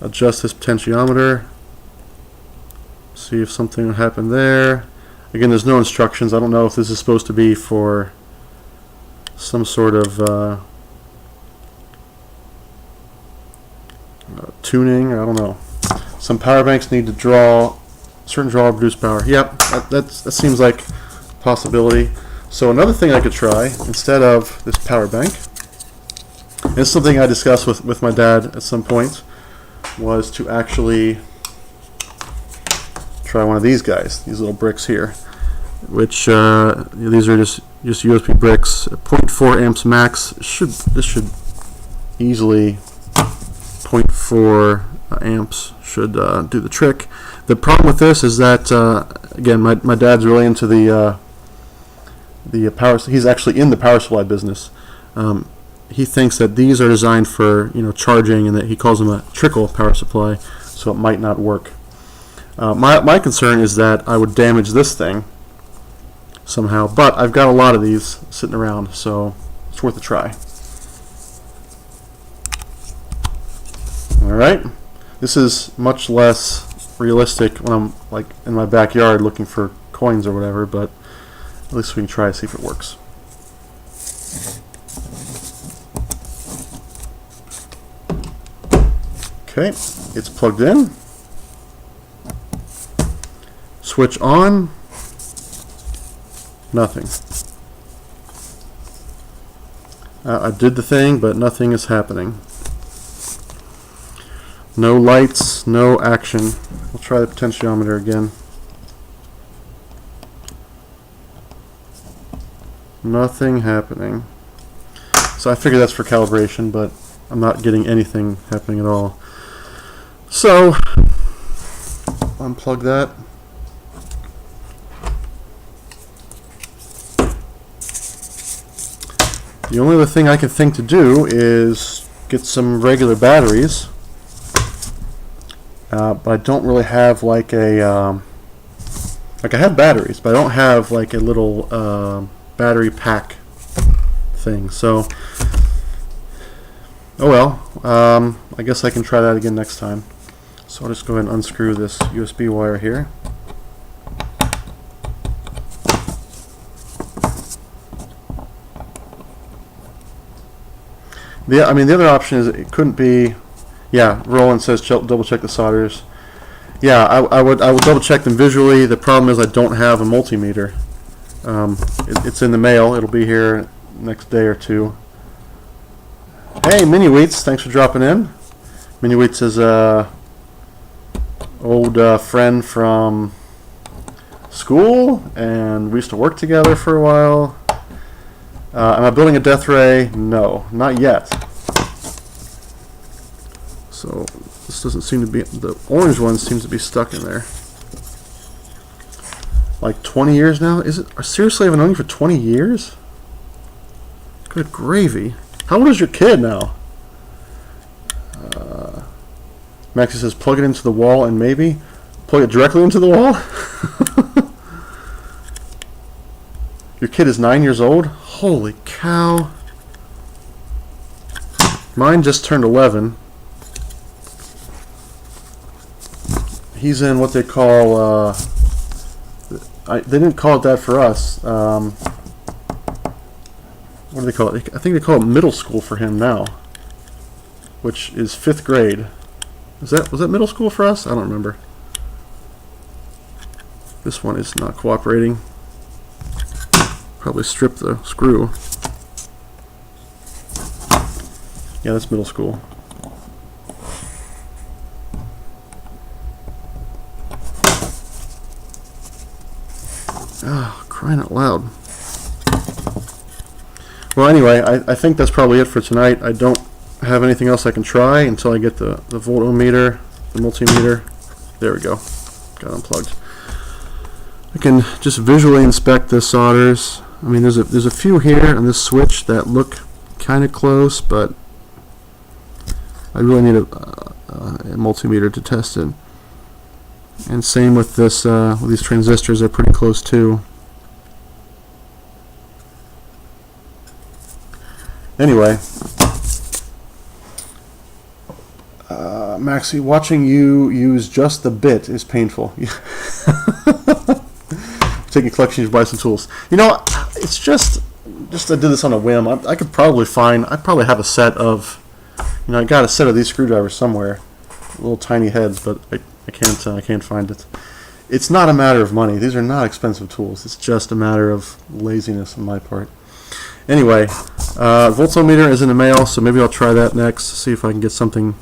adjust this potentiometer. See if something would happen there. Again, there's no instructions. I don't know if this is supposed to be for some sort of tuning. I don't know. Some power banks need to draw certain draw or produce power. Yep, that seems like a possibility. So another thing I could try instead of this power bank, and it's something I discussed with my dad at some point, was to actually try one of these guys, these little bricks here, which these are just USB bricks, 0.4 amps max. This should easily 0.4 amps should do the trick. The problem with this is that again, my dad's really into the power. He's actually in the power supply business. He thinks that these are designed for charging, and that he calls them a trickle power supply, so it might not work. My concern is that I would damage this thing somehow, but I've got a lot of these sitting around, so it's worth a try. Alright, this is much less realistic when I'm like in my backyard looking for coins or whatever, but at least we can try to see if it works. Okay, it's plugged in. Switch on. Nothing. I did the thing, but nothing is happening. No lights, no action. We'll try the potentiometer again. Nothing happening. So I figure that's for calibration, but I'm not getting anything happening at all. So unplug that. The only other thing I can think to do is get some regular batteries, but I don't really have like a like I have batteries, but I don't have like a little battery pack thing. So oh well, I guess I can try that again next time. So I'll just go ahead and unscrew this USB wire here. The other option is it couldn't be. Yeah, Roland says double check the solders. Yeah, I would double check them visually. The problem is I don't have a multimeter. It's in the mail. It'll be here next day or two. Hey, Mini Wheats, thanks for dropping in. Mini Wheats is a old friend from school, and we used to work together for a while. Am I building a death ray? No, not yet. So this doesn't seem to be, the orange one seems to be stuck in there. Like 20 years now? Is it? Seriously, I've known you for 20 years? Good gravy. How old is your kid now? Maxie says plug it into the wall and maybe plug it directly into the wall? Your kid is 9 years old? Holy cow. Mine just turned 11. He's in what they call, they didn't call it that for us. What do they call it? I think they call it middle school for him now, which is 5th grade. Was that middle school for us? I don't remember. This one is not cooperating. Probably strip the screw. Yeah, that's middle school. Oh, crying out loud. Well, anyway, I think that's probably it for tonight. I don't have anything else I can try until I get the voltometer, the multimeter. There we go. Got unplugged. I can just visually inspect the solders. I mean, there's a few here on this switch that look kind of close, but I really need a multimeter to test it. And same with this, with these transistors, they're pretty close too. Anyway, Maxie, watching you use just the bit is painful. Taking collection to buy some tools. You know, it's just I did this on a whim. I could probably find, I probably have a set of, you know, I got a set of these screwdrivers somewhere, little tiny heads, but I can't find it. It's not a matter of money. These are not expensive tools. It's just a matter of laziness on my part. Anyway, voltmeter is in the mail, so maybe I'll try that next, see if I can get something,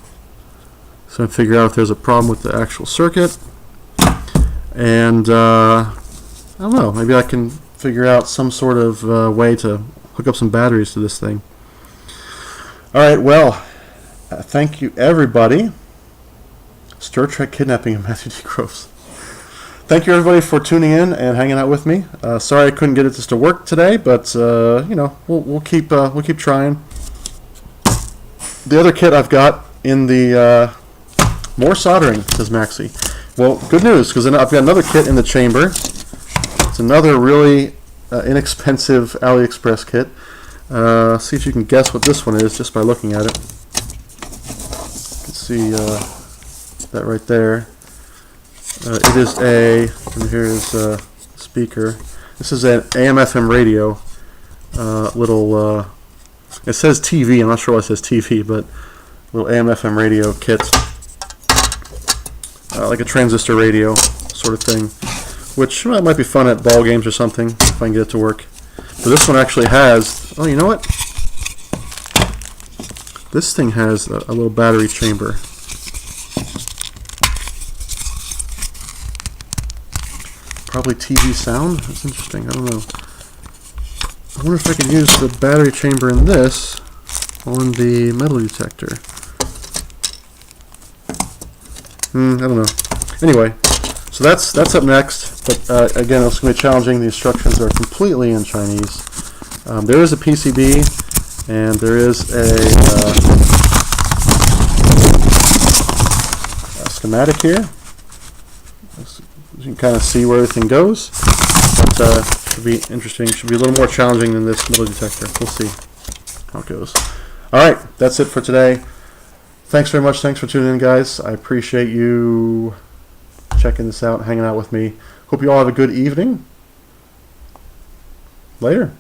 so I figure out if there's a problem with the actual circuit. And I don't know, maybe I can figure out some sort of way to hook up some batteries to this thing. Alright, well, thank you everybody. Star Trek Kidnapping of Matthew D. Groves. Thank you everybody for tuning in and hanging out with me. Sorry I couldn't get it just to work today, but you know, we'll keep trying. The other kit I've got in the more soldering, says Maxie. Well, good news, because I've got another kit in the chamber. It's another really inexpensive AliExpress kit. See if you can guess what this one is just by looking at it. You can see that right there. It is a, and here's a speaker. This is an AM/FM radio. Little, it says TV. I'm not sure why it says TV, but little AM/FM radio kit, like a transistor radio sort of thing, which might be fun at ball games or something if I can get it to work. But this one actually has. Oh, you know what? This thing has a little battery chamber. Probably TV sound? That's interesting. I don't know. I wonder if I could use the battery chamber in this on the metal detector. I don't know. Anyway, so that's up next. But again, it's going to be challenging. The instructions are completely in Chinese. There is a PCB, and there is a schematic here. You can kind of see where everything goes. But should be interesting. Should be a little more challenging than this metal detector. We'll see how it goes. Alright, that's it for today. Thanks very much. Thanks for tuning in, guys. I appreciate you checking this out, hanging out with me. Hope you all have a good evening. Later.